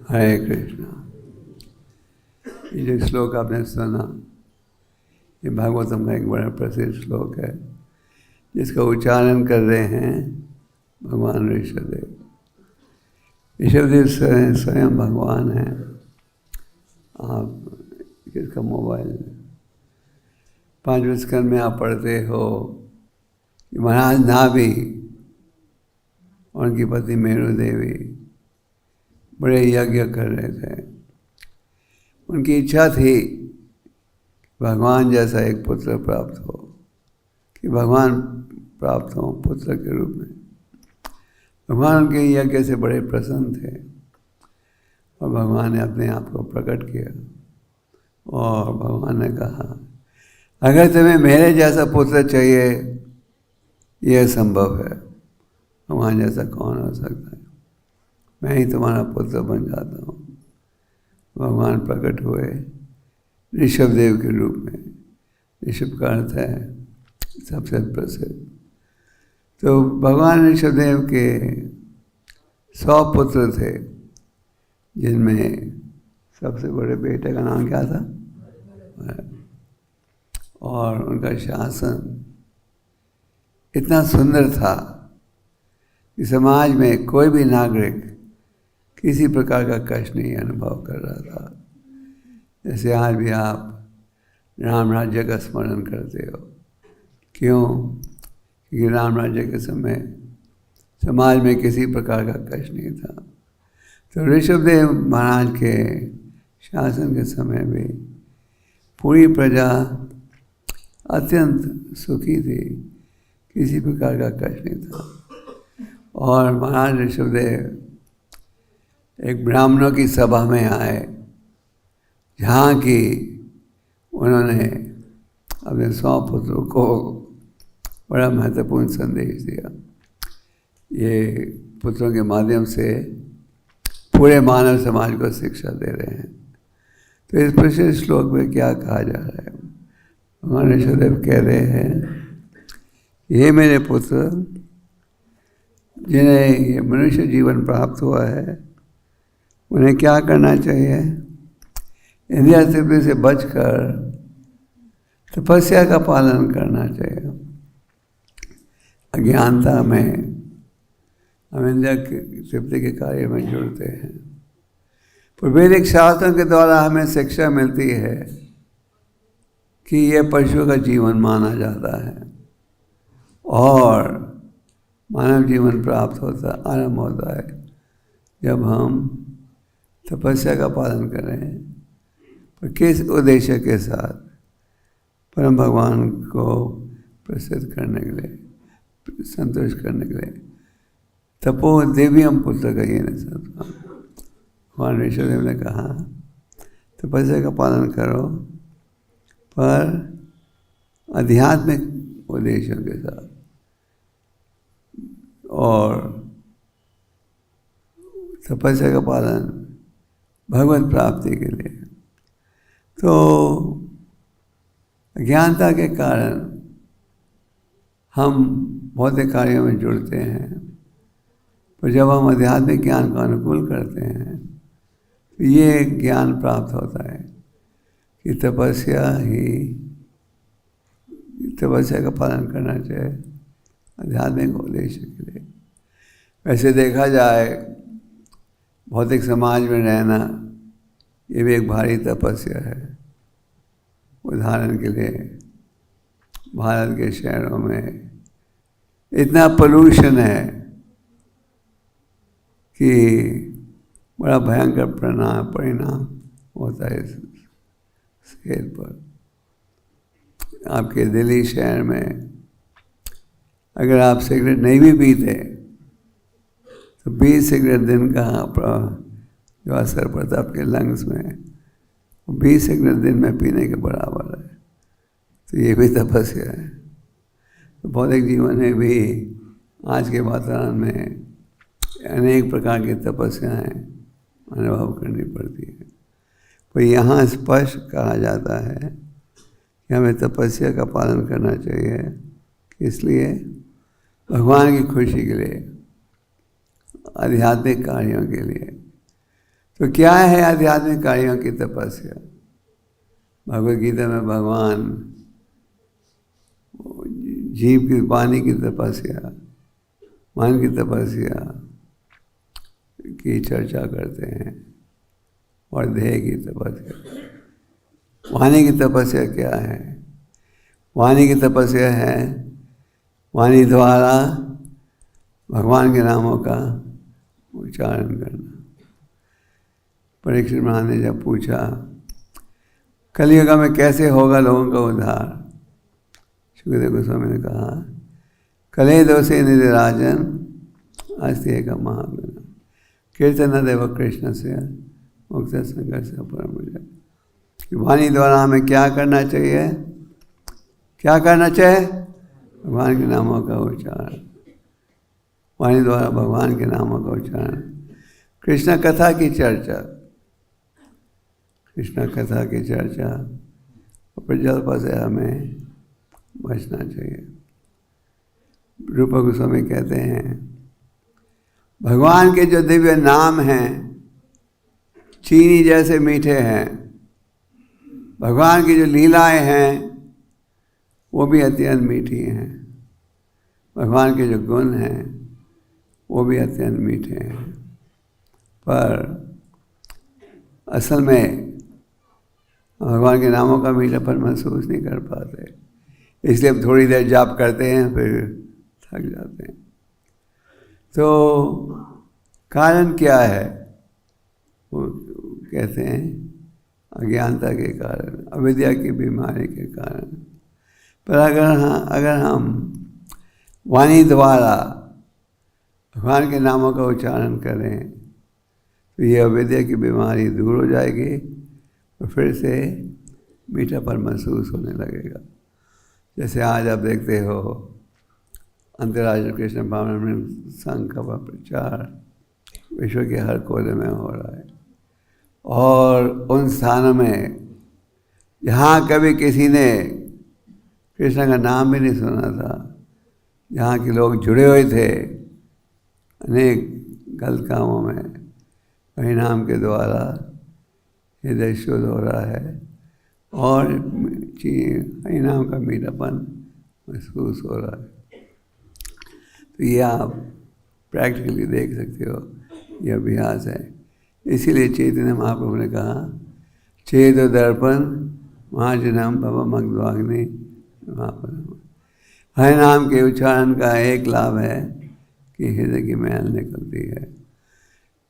हरे कृष्णा। ये जो श्लोक आपने सुना, ये भागवतम का एक बड़ा प्रसिद्ध श्लोक है, जिसका उच्चारण कर रहे हैं भगवान ऋषभदेव। ऋषभदेव स्वयं भगवान हैं। आप किसका मोबाइल 5वें स्कंद में आप पढ़ते हो कि महाराज नाभि और उनकी पत्नी मेरु देवी बड़े यज्ञ कर रहे थे। उनकी इच्छा थी भगवान जैसा एक पुत्र प्राप्त हो, कि भगवान प्राप्त हो पुत्र के रूप में। भगवान उनके यज्ञ से बड़े प्रसन्न थे और भगवान ने अपने आप को प्रकट किया और भगवान ने कहा, अगर तुम्हें मेरे जैसा पुत्र चाहिए, यह संभव है। भगवान जैसा कौन हो सकता है? मैं ही तुम्हारा पुत्र बन जाता हूँ। भगवान प्रकट हुए ऋषभदेव के रूप में। ऋषभ का अर्थ है सबसे प्रसिद्ध। तो भगवान ऋषभदेव के 100 पुत्र थे, जिनमें सबसे बड़े बेटे का नाम क्या था? और उनका शासन इतना सुंदर था कि समाज में कोई भी नागरिक किसी प्रकार का कष्ट नहीं अनुभव कर रहा था। जैसे आज भी आप राम राज्य का स्मरण करते हो। क्यों? क्योंकि राम राज्य के समय समाज में किसी प्रकार का कष्ट नहीं था। तो ऋषभदेव महाराज के शासन के समय में पूरी प्रजा अत्यंत सुखी थी, किसी प्रकार का कष्ट नहीं था। और महाराज ऋषभदेव एक ब्राह्मणों की सभा में आए, जहाँ की उन्होंने अपने 100 पुत्रों को बड़ा महत्वपूर्ण संदेश दिया। ये पुत्रों के माध्यम से पूरे मानव समाज को शिक्षा दे रहे हैं। तो इस प्रसिद्ध श्लोक में क्या कहा जा रहा है? भगवान ऋषभदेव कह रहे हैं, ये मेरे पुत्र, जिन्हें ये मनुष्य जीवन प्राप्त हुआ है, उन्हें क्या करना चाहिए? इंद्रिय तृप्ति से बचकर तपस्या का पालन करना चाहिए। अज्ञानता में हम इंद्रिय तृप्ति के कार्य में जुड़ते हैं। पर वैदिक शास्त्रों के द्वारा हमें शिक्षा मिलती है कि यह पशु का जीवन माना जाता है और मानव जीवन प्राप्त होता आरंभ होता है जब हम तपस्या का पालन करें। पर किस उद्देश्य के साथ? परम भगवान को प्रसिद्ध करने के लिए, संतुष्ट करने के लिए। तपो दिव्यम पुत्र का ये नहीं सकता। भगवान ऋषभदेव ने कहा, तपस्या का पालन करो, पर आध्यात्मिक उद्देश्यों के साथ और तपस्या का पालन भगवत प्राप्ति के लिए। तो अज्ञानता के कारण हम भौतिक कार्यों में जुड़ते हैं, पर जब हम आध्यात्मिक ज्ञान को अनुकूल करते हैं तो ये ज्ञान प्राप्त होता है कि तपस्या का पालन करना चाहिए आध्यात्मिक उद्देश्य के लिए। वैसे देखा जाए, भौतिक समाज में रहना ये भी एक भारी तपस्या है। उदाहरण के लिए, भारत के शहरों में इतना पोल्यूशन है कि बड़ा भयंकर परिणाम होता है इस सेहत पर। आपके दिल्ली शहर में अगर आप सिगरेट नहीं भी पीते तो 20 सिगरेट दिन का जो असर पड़ता है आपके लंग्स में, 20 सिगरेट दिन में पीने के बराबर है। तो ये भी तपस्या है। तो भौतिक जीवन में भी आज के वातावरण में अनेक प्रकार की तपस्याएं अनुभव करनी पड़ती है। पर यहाँ स्पष्ट कहा जाता है कि हमें तपस्या का पालन करना चाहिए। इसलिए भगवान की खुशी के लिए, आध्यात्मिक कार्यों के लिए। तो क्या है आध्यात्मिक कार्यों की तपस्या? भगवद गीता में भगवान जीव की वाणी की तपस्या, मन की तपस्या की चर्चा करते हैं, और देह की तपस्या। वाणी की तपस्या क्या है? वाणी की तपस्या है वाणी द्वारा भगवान के नामों का उच्चारण करना। परीक्षित महाराज ने जब पूछा कलियुग में कैसे होगा लोगों का उद्धार, सुखदेव गोस्वामी ने कहा कले दोषे निधि राजन अस्ति एक महागुण कीर्तन देव कृष्ण से मुक्त संघर्ष परम। वाणी द्वारा हमें क्या करना चाहिए? क्या करना चाहिए? भगवान के नामों का उच्चारण। वाणी द्वारा भगवान के नामों का उच्चारण, कृष्ण कथा की चर्चा, कृष्ण कथा की चर्चा, प्रजल्प से हमें बचना चाहिए। रूप गोस्वामी कहते हैं भगवान के जो दिव्य नाम हैं चीनी जैसे मीठे हैं, भगवान की जो लीलाएं हैं वो भी अत्यंत मीठी हैं, भगवान के जो गुण हैं वो भी अत्यंत मीठे हैं। पर असल में भगवान के नामों का मीठापन महसूस नहीं कर पाते, इसलिए हम थोड़ी देर जाप करते हैं फिर थक जाते हैं। तो कारण क्या है? वो कहते हैं अज्ञानता के कारण, अविद्या की बीमारी के कारण। पर अगर हम वाणी द्वारा भगवान के नामों का उच्चारण करें तो ये अविद्या की बीमारी दूर हो जाएगी और फिर से मीठापन महसूस होने लगेगा। जैसे आज आप देखते हो अंतर्राष्ट्रीय कृष्ण भावना संघ का प्रचार विश्व के हर कोने में हो रहा है, और उन स्थानों में जहाँ कभी किसी ने कृष्ण का नाम भी नहीं सुना था, जहाँ के लोग जुड़े हुए थे अनेक गलत कामों में, परिणाम के द्वारा हृदय शुद्ध हो रहा है और परिणाम का मीठापन महसूस हो रहा है। तो ये आप प्रैक्टिकली देख सकते हो, ये अभ्यास है। इसीलिए चैतन्य महाप्रभु ने कहा चेत दर्पण महाजनम भव मग्धवाग्नि महापरम। हर नाम के उच्चारण का एक लाभ है कि हृदय की मैल निकलती है।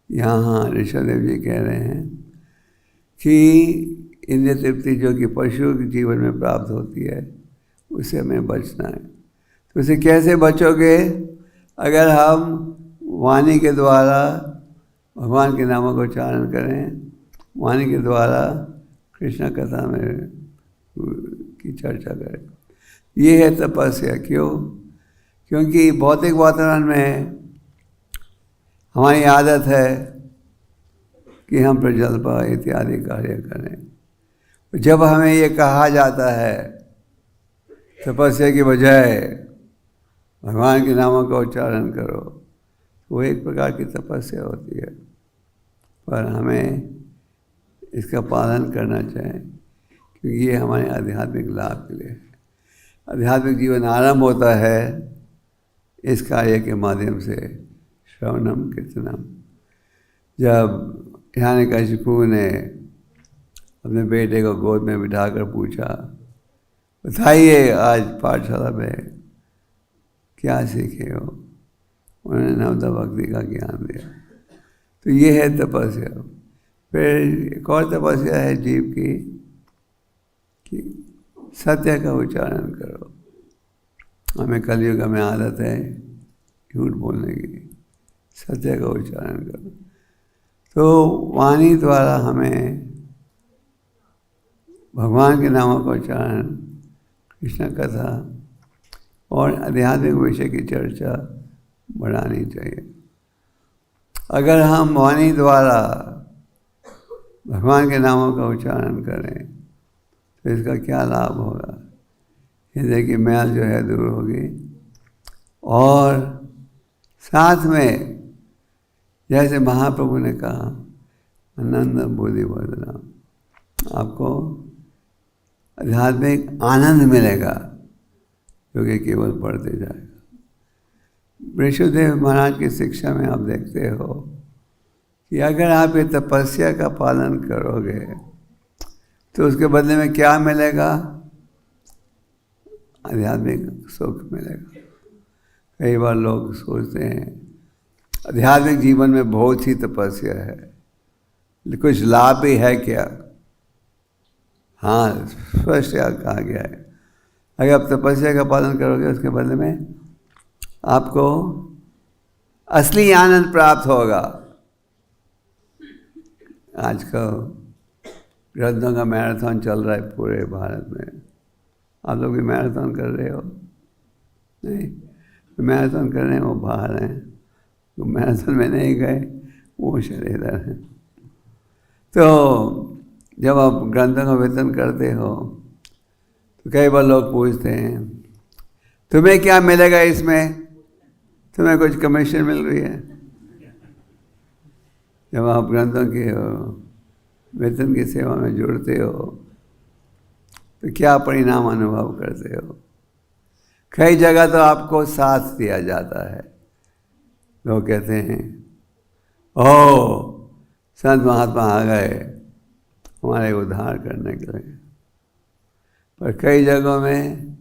यहाँ ऋषभदेव जी कह रहे हैं कि इंद्रिय तृप्ति जो कि पशु के जीवन में प्राप्त होती है उससे हमें बचना है। तो उसे कैसे बचोगे? अगर हम वाणी के द्वारा भगवान के नामों का उच्चारण करें, वाणी के द्वारा कृष्ण कथा में की चर्चा करें। ये है तपस्या। क्यों? क्योंकि भौतिक वातावरण में हमारी आदत है कि हम प्रजल्प इत्यादि कार्य करें। जब हमें ये कहा जाता है तपस्या की बजाय भगवान के नामों का उच्चारण करो, वो एक प्रकार की तपस्या होती है। पर हमें इसका पालन करना चाहिए क्योंकि ये हमारे आध्यात्मिक लाभ के लिए है। आध्यात्मिक जीवन आरंभ होता है इस कार्य के माध्यम से, श्रवणम कीर्तनम। जब हिरण्यकशिपु ने अपने बेटे को गोद में बिठाकर पूछा बताइए आज पाठशाला में क्या सीखे हो, उन्होंने नवदा भक्ति का ज्ञान दिया। तो ये है तपस्या। फिर एक और तपस्या है जीव की कि सत्य का उच्चारण करो। हमें कलयुग में आदत है झूठ बोलने की, सत्य का उच्चारण करो। तो वाणी द्वारा हमें भगवान के नामों का उच्चारण, कृष्ण कथा और आध्यात्मिक विषय की चर्चा बढ़ानी चाहिए। अगर हम वाणी द्वारा भगवान के नामों का उच्चारण करें तो इसका क्या लाभ होगा? हृदय की मैल जो है दूर होगी, और साथ में जैसे महाप्रभु ने कहा आनंद बुद्धि वर्धना, आपको आध्यात्मिक आनंद मिलेगा जो कि केवल पढ़ते जाएगा। वृषभदेव महाराज की शिक्षा में आप देखते हो कि अगर आप ये तपस्या का पालन करोगे तो उसके बदले में क्या मिलेगा? आध्यात्मिक सुख मिलेगा। कई बार लोग सोचते हैं आध्यात्मिक जीवन में बहुत सी तपस्या है, कुछ लाभ भी है क्या? हाँ, स्पष्ट कहा गया है, अगर आप तपस्या का पालन करोगे उसके बदले में आपको असली आनंद प्राप्त होगा। आजकल ग्रंथों का मैराथन चल रहा है पूरे भारत में। आप लोग भी मैराथन कर रहे हो? नहीं, मैराथन कर रहे हैं वो बाहर हैं, तो मैराथन में नहीं गए, वो शायद इधर हैं। तो जब आप ग्रंथों का वेतन करते हो तो कई बार लोग पूछते हैं तुम्हें क्या मिलेगा इसमें? तुम्हें कुछ कमीशन मिल रही है? जब आप ग्रंथों के वेतन की सेवा में जुड़ते हो तो क्या परिणाम अनुभव करते हो? कई जगह तो आपको साथ दिया जाता है। लोग कहते हैं ओ संत महात्मा आ गए हमारे उद्धार करने के लिए। पर कई जगहों में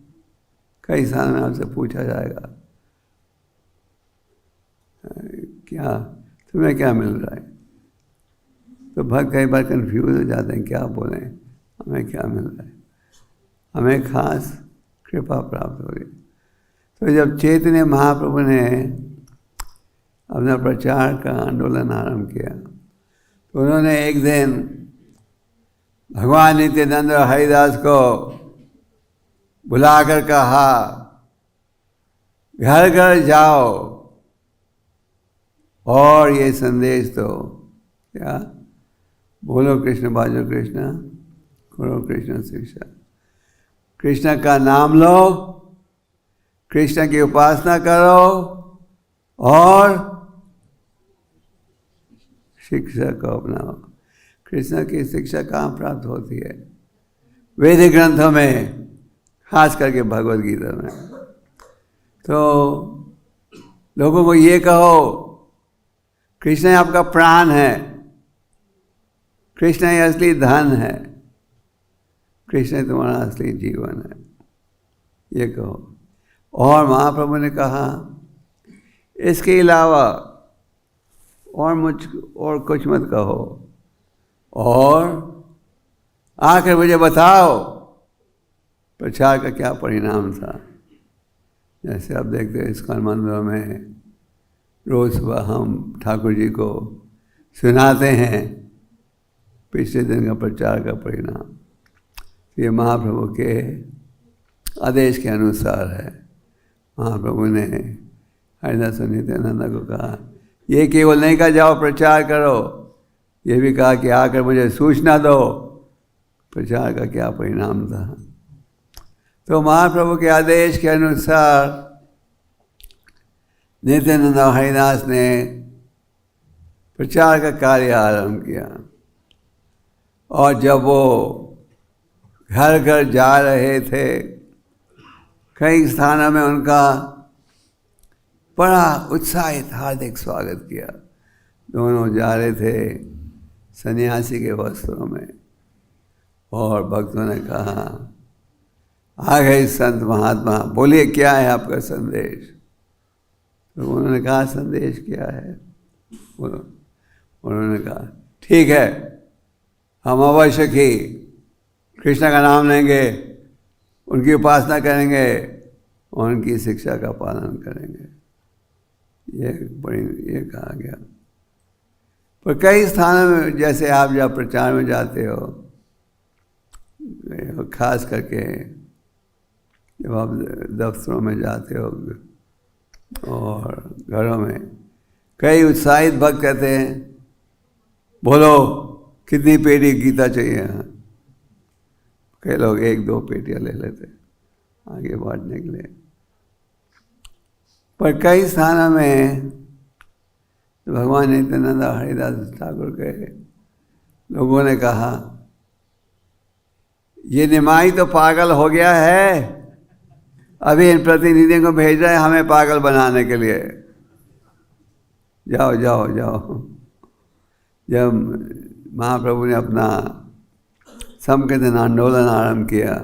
कई साल में आपसे पूछा जाएगा क्या तुम्हें क्या मिल रहा है? तो भक्त कई बार कंफ्यूज हो जाते हैं, क्या बोलें, हमें क्या मिल रहा है? हमें खास कृपा प्राप्त हो गई। तो जब चैतन्य महाप्रभु ने अपना प्रचार का आंदोलन आरंभ किया तो उन्होंने एक दिन भगवान नित्यानंद और हरिदास को बुलाकर कहा घर घर जाओ और ये संदेश दो, क्या? बोलो कृष्ण बाजो कृष्ण, करो कृष्ण शिक्षा। कृष्ण का नाम लो, कृष्ण की उपासना करो और शिक्षा को अपनाओ। कृष्ण की शिक्षा कहाँ प्राप्त होती है? वैदिक ग्रंथों में, खास करके भगवद गीता में। तो लोगों को ये कहो कृष्ण आपका प्राण है, कृष्ण ही असली धन है, कृष्ण तुम्हारा असली जीवन है, ये कहो। और महाप्रभु ने कहा इसके अलावा और कुछ मत कहो और आकर मुझे बताओ प्रचार का क्या परिणाम था। जैसे आप देखते हैं इस्कॉन मंदिरों में रोज सुबह हम ठाकुर जी को सुनाते हैं पिछले दिन का प्रचार का परिणाम। ये महाप्रभु के आदेश के अनुसार है। महाप्रभु ने हरिदास और नित्यानंद को कहा ये केवल नहीं कहा जाओ प्रचार करो, ये भी कहा कि आकर मुझे सूचना दो प्रचार का क्या परिणाम था। तो महाप्रभु के आदेश के अनुसार नित्यानंद और हरिदास ने प्रचार का कार्य आरंभ किया। और जब वो घर घर जा रहे थे, कई स्थानों में उनका बड़ा उत्साहित हार्दिक स्वागत किया। दोनों जा रहे थे सन्यासी के वस्त्रों में और भक्तों ने कहा आ गए संत महात्मा, बोलिए क्या है आपका संदेश? तो उन्होंने कहा संदेश क्या है? उन्होंने कहा ठीक है, हम अवश्य ही कृष्ण का नाम लेंगे, उनकी उपासना करेंगे और उनकी शिक्षा का पालन करेंगे। ये कहा गया। पर कई स्थानों में जैसे आप जब प्रचार में जाते हो, खास करके जब आप दफ्तरों में जाते हो और घरों में, कई उत्साहित भक्त कहते हैं बोलो कितनी पेटी गीता चाहिए। कई लोग 1-2 पेटियाँ ले लेते आगे बांटने के लिए। पर कई स्थानों में भगवान नित्यानंद हरिदास ठाकुर के लोगों ने कहा ये निमाई तो पागल हो गया है, अभी इन प्रतिनिधियों को भेज रहे हैं हमें पागल बनाने के लिए। जाओ जाओ जाओ। जब महाप्रभु ने अपना संकीर्तन आंदोलन आरंभ किया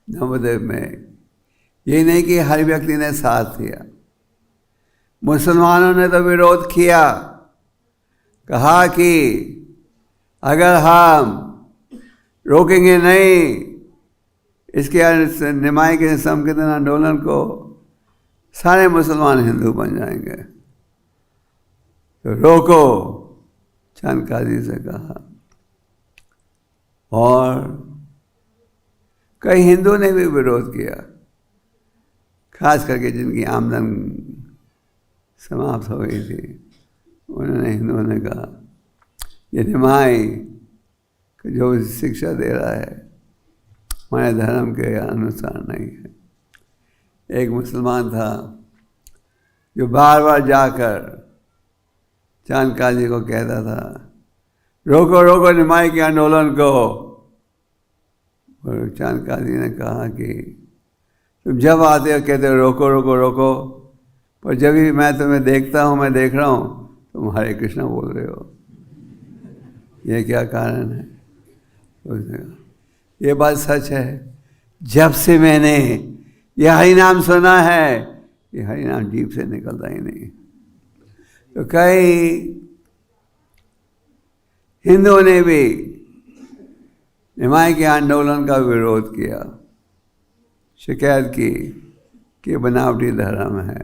नवद्वीप में, ये नहीं कि हर व्यक्ति ने साथ दिया, मुसलमानों ने तो विरोध किया, कहा कि अगर हम रोकेंगे नहीं इसके निमाई के संकीर्तन आंदोलन को, सारे मुसलमान हिंदू बन जाएंगे, तो रोको, चंद काजी से कहा। और कई हिंदू ने भी विरोध किया, खास करके जिनकी आमदन समाप्त हो गई थी, उन्होंने हिंदुओं ने कहा ये निमाई जो शिक्षा दे रहा है हमारे धर्म के अनुसार नहीं है। एक मुसलमान था जो बार बार जाकर चांद काजी को कहता था रोको रोको निमाई के आंदोलन को। और चांद काजी ने कहा कि तुम जब आते हो कहते हो रोको रोको रोको, पर जब भी मैं तुम्हें देखता हूँ, मैं देख रहा हूँ तुम हरे कृष्णा बोल रहे हो, ये क्या कारण है? उसने कहा ये बात सच है, जब से मैंने ये हरि नाम सुना है, ये हरि नाम जीभ से निकलता ही नहीं। तो कई हिंदुओं ने भी निमाई के आंदोलन का विरोध किया, शिकायत की कि बनावटी धर्म है।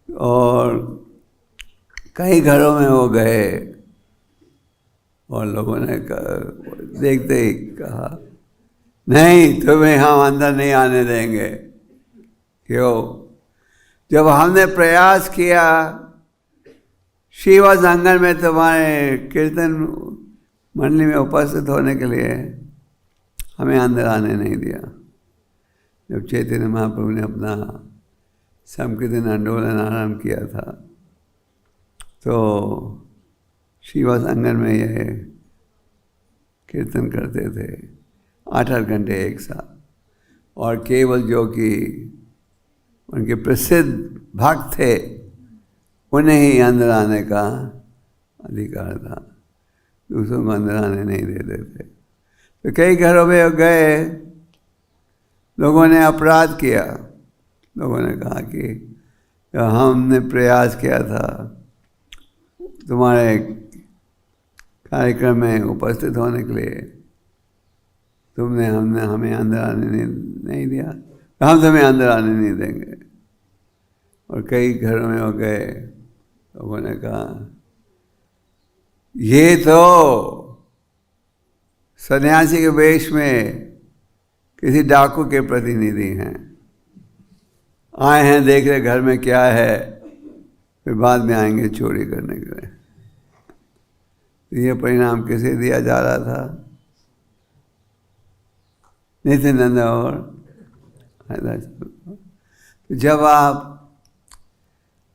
और कई घरों में वो गए और लोगों ने देखते ही कहा नहीं तुम्हें हम अंदर नहीं आने देंगे। क्यों? जब हमने प्रयास किया शिवा आंगन में तुम्हारे कीर्तन मंडली में उपस्थित होने के लिए, हमें अंदर आने नहीं दिया। जब चैतन्य महाप्रभु ने अपना संकीर्तन आंदोलन आरंभ किया था, तो शिवा आंगन में यह कीर्तन करते थे 8-8 घंटे एक साथ, और केवल जो कि उनके प्रसिद्ध भक्त थे उन्हें ही अंदर आने का अधिकार था, दूसरों को अंदर आने नहीं देते थे। तो कई घरों में गए, लोगों ने अपराध किया, लोगों ने कहा कि हमने प्रयास किया था तुम्हारे कार्यक्रम में उपस्थित होने के लिए, तुमने हमें अंदर आने नहीं दिया, हम तुम्हें अंदर आने नहीं देंगे। और कई घरों में हो गए, लोगों ने कहा ये तो सन्यासी के वेश में किसी डाकू के प्रतिनिधि हैं, आए हैं देख रहे घर में क्या है, फिर बाद में आएंगे चोरी करने के लिए। तो ये परिणाम किसे दिया जा रहा था? नित्यानंद और तो जब आप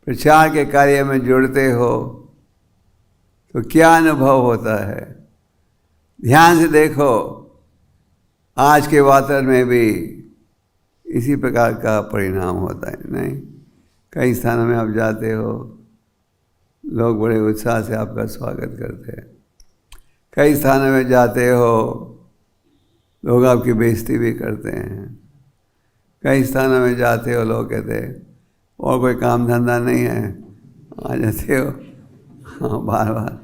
प्रचार के कार्य में जुड़ते हो तो क्या अनुभव होता है? ध्यान से देखो, आज के वातावरण में भी इसी प्रकार का परिणाम होता है। नहीं, कई स्थानों में आप जाते हो, लोग बड़े उत्साह से आपका स्वागत करते हैं। कई स्थानों में जाते हो, लोग आपकी बेइज्जती भी करते हैं। कई स्थानों में जाते हो, लोग कहते हैं और कोई काम धंधा नहीं है, आ जाते हो हाँ बार बार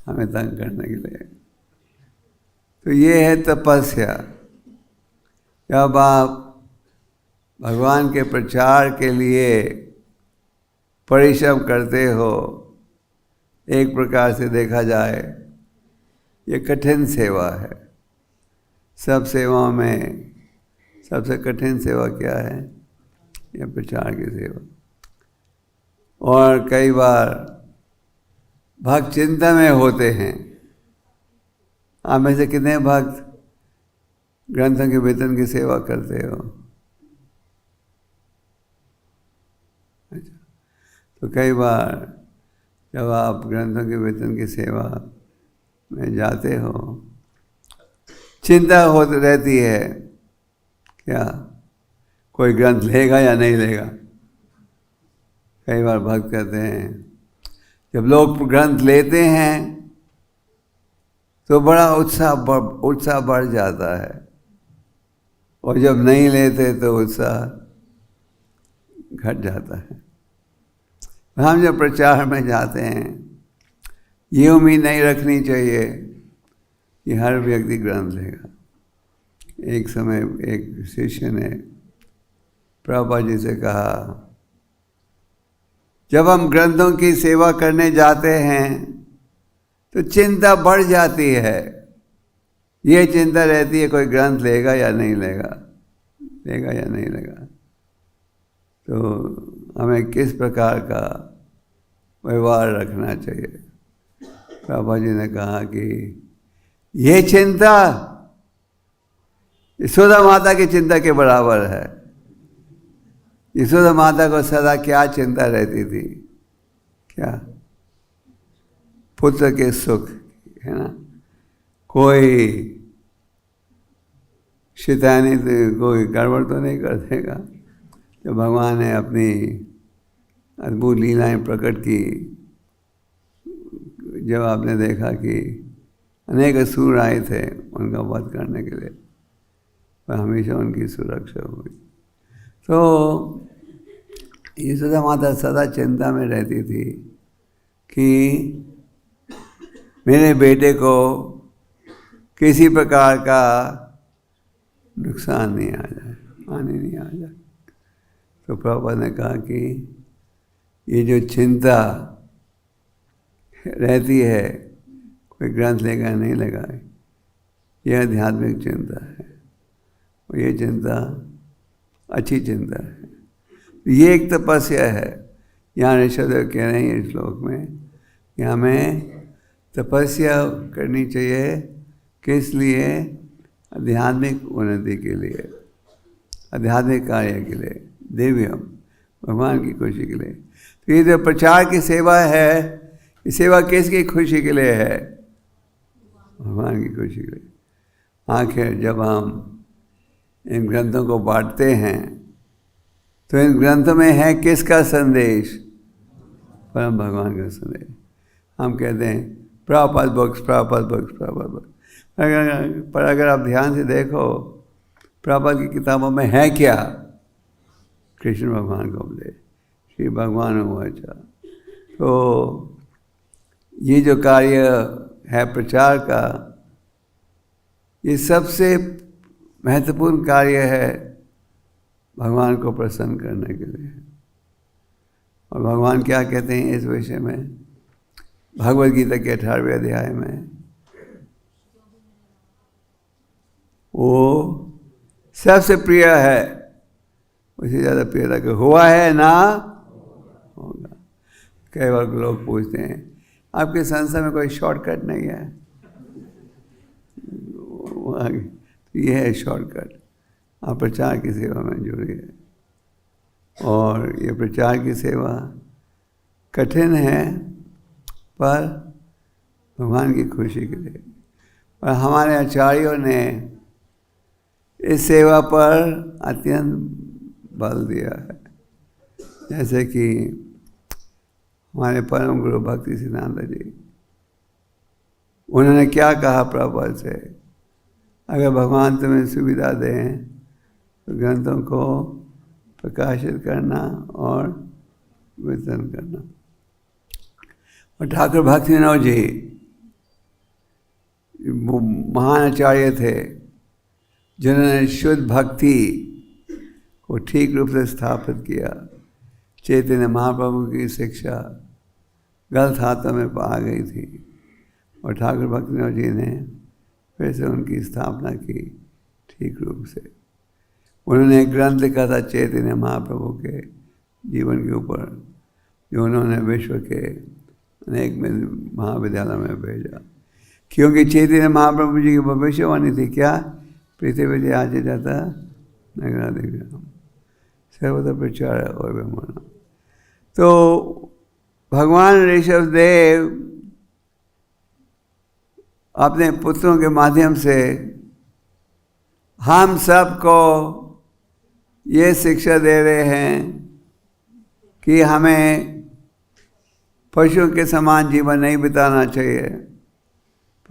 हमें तंग करने के लिए। तो ये है तपस्या। जब आप भगवान के प्रचार के लिए परिश्रम करते हो, एक प्रकार से देखा जाए ये कठिन सेवा है। सब सेवाओं में सबसे कठिन सेवा क्या है? ये प्रचार की सेवा। और कई बार भक्त चिंता में होते हैं। आप में से कितने भक्त ग्रंथों के वेतन की सेवा करते हो? अच्छा, तो कई बार जब आप ग्रंथों के वेतन की सेवा में जाते हो, चिंता होती रहती है क्या कोई ग्रंथ लेगा या नहीं लेगा। कई बार भक्त कहते हैं जब लोग ग्रंथ लेते हैं तो बड़ा उत्साह बढ़ जाता है, और जब नहीं लेते तो उत्साह घट जाता है। हम जब प्रचार में जाते हैं ये उम्मीद नहीं रखनी चाहिए कि हर व्यक्ति ग्रंथ लेगा। एक समय एक शिष्य ने प्रभुपाद जी से कहा, जब हम ग्रंथों की सेवा करने जाते हैं तो चिंता बढ़ जाती है, ये चिंता रहती है कोई ग्रंथ लेगा या नहीं लेगा, लेगा या नहीं लेगा। तो हमें किस प्रकार का व्यवहार रखना चाहिए। बाबा जी ने कहा कि ये चिंता यशोदा माता की चिंता के बराबर है। यशोदा माता को सदा क्या चिंता रहती थी, क्या पुत्र के सुख, है ना। कोई शैतानी कोई गड़बड़ तो नहीं कर देगा। जब भगवान ने अपनी अद्भुत लीलाएं प्रकट की, जब आपने देखा कि अनेक असुर आए थे उनका वध करने के लिए, पर हमेशा उनकी सुरक्षा हुई। तो यशोदा माता सदा चिंता में रहती थी कि मेरे बेटे को किसी प्रकार का नुकसान नहीं आ जाए, हानि नहीं आ जाए। तो प्रभुपाद ने कहा कि ये जो चिंता रहती है कोई ग्रंथ लेगा नहीं लेगा, यह आध्यात्मिक चिंता है, और ये चिंता अच्छी चिंता है। ये एक तपस्या है। यहाँ ऋषभदेव कह रहे हैं इस श्लोक में कि हमें तपस्या करनी चाहिए, किस लिए, आध्यात्मिक उन्नति के लिए, आध्यात्मिक कार्य के लिए, दिव्यम भगवान की खुशी के लिए। तो ये जो प्रचार की सेवा है, ये सेवा किसकी खुशी के लिए है, भगवान की खुशी के लिए। आखिर जब हम इन ग्रंथों को बांटते हैं तो इन ग्रंथों में है किसका संदेश, परम भगवान का संदेश। हम कहते हैं Prabhupada books, Prabhupada books, Prabhupada books, पर अगर आप ध्यान से देखो प्रभुपाद की किताबों में है क्या, कृष्ण भगवान का उपदेश, श्री भगवान उवाचा। तो ये जो कार्य है प्रचार का, ये सबसे महत्वपूर्ण कार्य है भगवान को प्रसन्न करने के लिए। और भगवान क्या कहते हैं इस विषय में, भगवद गीता के 18वें अध्याय में, वो सबसे प्रिय है, उससे ज़्यादा प्रियता के हुआ है ना होगा। कई बार लोग पूछते हैं आपके संसार में कोई शॉर्टकट नहीं है, ये है शॉर्टकट, आप प्रचार की सेवा में जुड़िए। और ये प्रचार की सेवा कठिन है पर भगवान की खुशी के लिए। और हमारे आचार्यों ने इस सेवा पर अत्यंत बल दिया है। जैसे कि हमारे परम गुरु भक्ति सिद्धांत जी, उन्होंने क्या कहा प्रभुपाद से, अगर भगवान तुम्हें सुविधा दें तो ग्रंथों को प्रकाशित करना और वितरण करना। और ठाकुर भक्ति विनोद जी महान आचार्य थे, जिन्होंने शुद्ध भक्ति को ठीक रूप से स्थापित किया। चैतन्य महाप्रभु की शिक्षा गलत हाथों में आ गई थी और ठाकुर भक्ति विनोद जी ने फिर से उनकी स्थापना की ठीक रूप से। उन्होंने एक ग्रंथ लिखा था चैतन्य महाप्रभु के जीवन के ऊपर, जो उन्होंने विश्व के अनेक महाविद्यालय में भेजा, क्योंकि चैतन्य महाप्रभु जी की भविष्यवाणी थी क्या, पृथ्वी आज जाता नगराधिग्राम सर्वदा प्रचार और विमाना। तो भगवान ऋषभ देव अपने पुत्रों के माध्यम से हम सबको ये शिक्षा दे रहे हैं कि हमें पशुओं के समान जीवन नहीं बिताना चाहिए,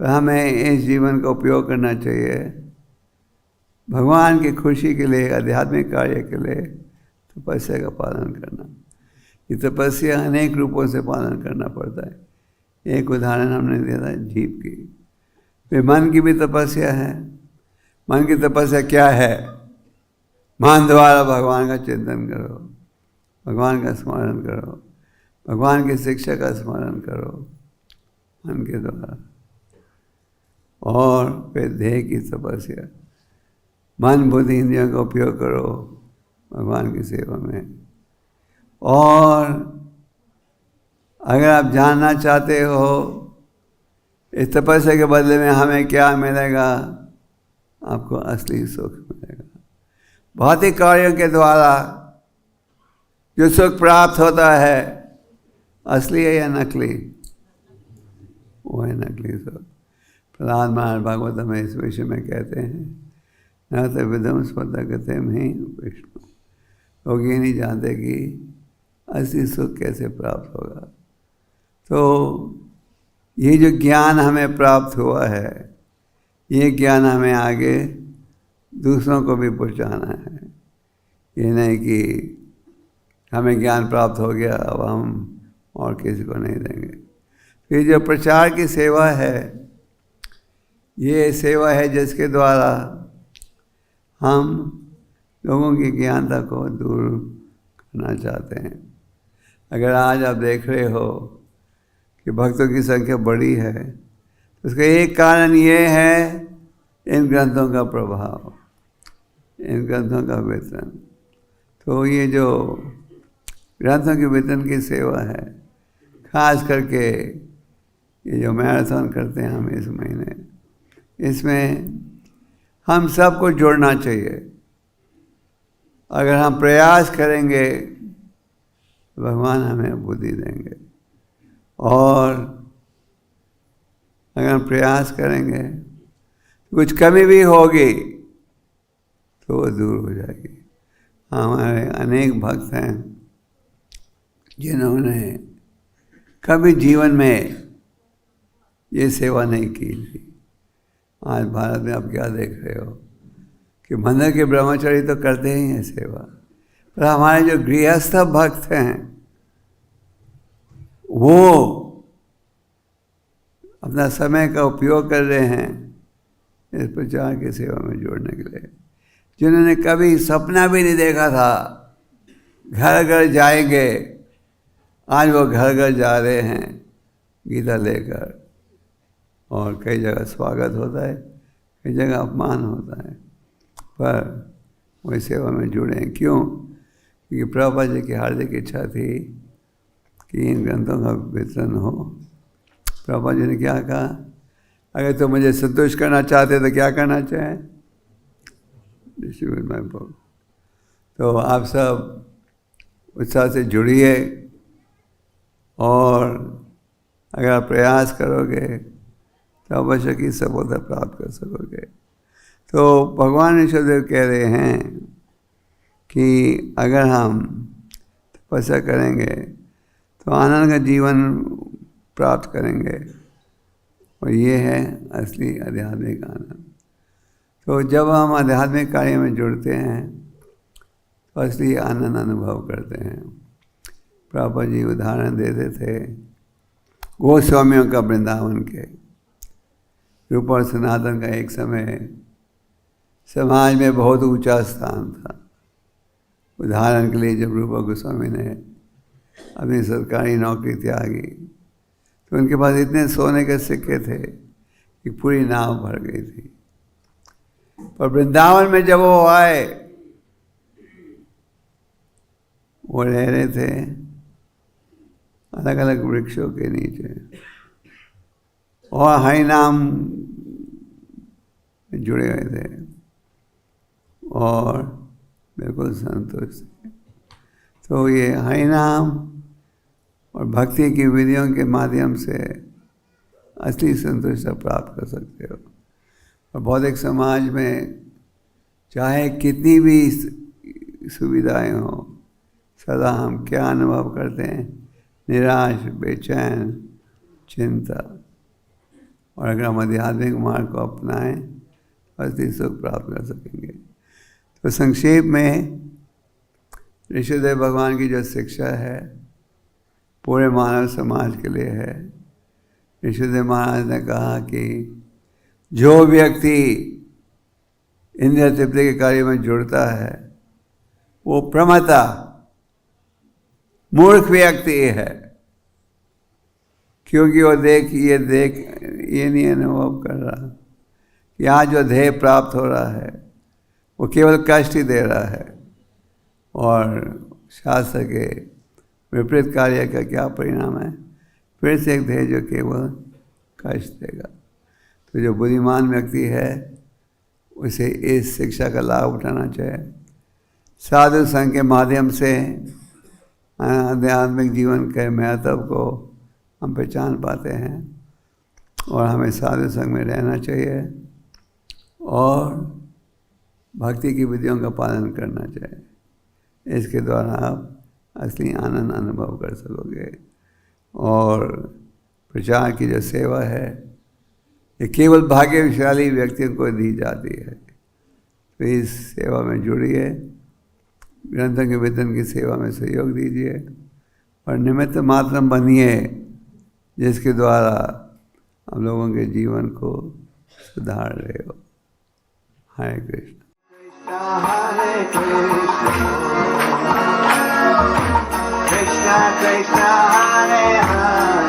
पर हमें इस जीवन का उपयोग करना चाहिए भगवान की खुशी के लिए, आध्यात्मिक कार्य के लिए तपस्या का पालन करना। ये तपस्या अनेक रूपों से पालन करना पड़ता है। एक उदाहरण हमने दिया था जीव की। फिर मन की भी तपस्या है। मन की तपस्या क्या है? मन द्वारा भगवान का चिंतन करो, भगवान का स्मरण करो, भगवान की शिक्षा का स्मरण करो मन के द्वारा। और फिर देह की तपस्या, मन बुद्धि इंद्रियों का उपयोग करो भगवान की सेवा में। और अगर आप जानना चाहते हो इस तपस्या के बदले में हमें क्या मिलेगा, आपको असली सुख मिलेगा। भौतिक कार्यों के द्वारा जो सुख प्राप्त होता है असली है या नकली? वो है नकली सुख। प्रहलाद महाराज भागवत में इस विषय में कहते हैं, न तो विदम स्वतगते में विष्णु। लोग ये नहीं जानते कि असली सुख कैसे प्राप्त होगा। तो ये जो ज्ञान हमें प्राप्त हुआ है, ये ज्ञान हमें आगे दूसरों को भी पहुंचाना है। ये नहीं कि हमें ज्ञान प्राप्त हो गया अब हम और किसी को नहीं देंगे। फिर जो प्रचार की सेवा है, ये सेवा है जिसके द्वारा हम लोगों की ज्ञानता को दूर करना चाहते हैं। अगर आज आप देख रहे हो कि भक्तों की संख्या बड़ी है, तो उसका एक कारण ये है इन ग्रंथों का प्रभाव, इन ग्रंथों का वितरण। तो ये जो ग्रंथों के वितरण की सेवा है, खास करके ये जो मैराथन करते हैं हम इस महीने, इसमें हम सबको जोड़ना चाहिए। अगर हम प्रयास करेंगे भगवान हमें बुद्धि देंगे, और अगर हम प्रयास करेंगे कुछ कमी भी होगी तो वो दूर हो जाएगी। हमारे अनेक भक्त हैं जिन्होंने कभी जीवन में ये सेवा नहीं की थी। आज भारत में आप क्या देख रहे हो कि मंदिर के ब्रह्मचारी तो करते ही हैं सेवा, पर हमारे जो गृहस्थ भक्त हैं वो अपना समय का उपयोग कर रहे हैं इस प्रचार की सेवा में जोड़ने के लिए। जिन्होंने कभी सपना भी नहीं देखा था घर घर जाएंगे, आज वो घर घर जा रहे हैं गीता लेकर, और कई जगह स्वागत होता है, कई जगह अपमान होता है, पर वो इस सेवा में जुड़े हैं। क्यों? क्योंकि प्रभुपाद जी की हार्दिक इच्छा थी कि इन ग्रंथों का वितरण हो। प्रभुपाद जी ने क्या कहा, अगर तो मुझे संतुष्ट करना चाहते तो क्या करना चाहें, डिस्ट्रीब्यूट माय बुक। तो आप सब उत्साह से जुड़िए, और अगर आप प्रयास करोगे तो अवश्य ही सफलता प्राप्त कर सकोगे। तो भगवान ऋषभदेव कह रहे हैं कि अगर हम तपस्या करेंगे तो आनंद का जीवन प्राप्त करेंगे, और ये है असली आध्यात्मिक आनंद। तो जब हम आध्यात्मिक कार्य में जुड़ते हैं तो असली आनंद अनुभव करते हैं। प्रभुपाद जी उदाहरण देते थे गोस्वामियों का वृंदावन के। रूप और सनातन का एक समय समाज में बहुत ऊंचा स्थान था। उदाहरण के लिए जब रूपा गोस्वामी ने अपनी सरकारी नौकरी त्यागी तो उनके पास इतने सोने के सिक्के थे कि पूरी नाव भर गई थी। पर वृंदावन में जब वो आए, वो रह रहे थे अलग अलग वृक्षों के नीचे, और हरि नाम में जुड़े हुए थे और बिल्कुल संतुष्ट थे। तो ये हरि नाम और भक्ति की विधियों के माध्यम से असली संतुष्टि प्राप्त कर सकते हो। और भौतिक समाज में चाहे कितनी भी सुविधाएं हो, सदा हम क्या अनुभव करते हैं? निराश, बेचैन, चिंता। और अगर हम आध्यात्मिक मार्ग को अपनाएं तो असली सुख प्राप्त कर सकेंगे। तो संक्षेप में ऋषिदेव भगवान की जो शिक्षा है पूरे मानव समाज के लिए है। ऋषिदेव महाराज ने कहा कि जो व्यक्ति इंद्रिय तृप्ति के कार्य में जुड़ता है वो प्रमता मूर्ख व्यक्ति है, क्योंकि वो ये नहीं अनुभव कर रहा कि आज जो ध्येय प्राप्त हो रहा है वो केवल कष्ट ही दे रहा है, और शास्त्र के विपरीत कार्य का क्या परिणाम है? फिर से एक ध्येय जो केवल कष्ट देगा। तो जो बुद्धिमान व्यक्ति है उसे इस शिक्षा का लाभ उठाना चाहिए। साधु संघ के माध्यम से आध्यात्मिक जीवन के महत्व को हम पहचान पाते हैं और हमें साधु संघ में रहना चाहिए और भक्ति की विधियों का पालन करना चाहिए। इसके द्वारा आप असली आनंद अनुभव कर सकोगे। और प्रचार की जो सेवा है ये केवल भाग्यशाली व्यक्तियों को दी जाती है। तो इस सेवा में जुड़िए, ग्रंथों के वितरण की सेवा में सहयोग दीजिए और निमित्त मात्र बनिए जिसके द्वारा हम लोगों के जीवन को सुधार रहे हो। हरे Krishna. Hare Krishna, Krishna Krishna Hare Hare.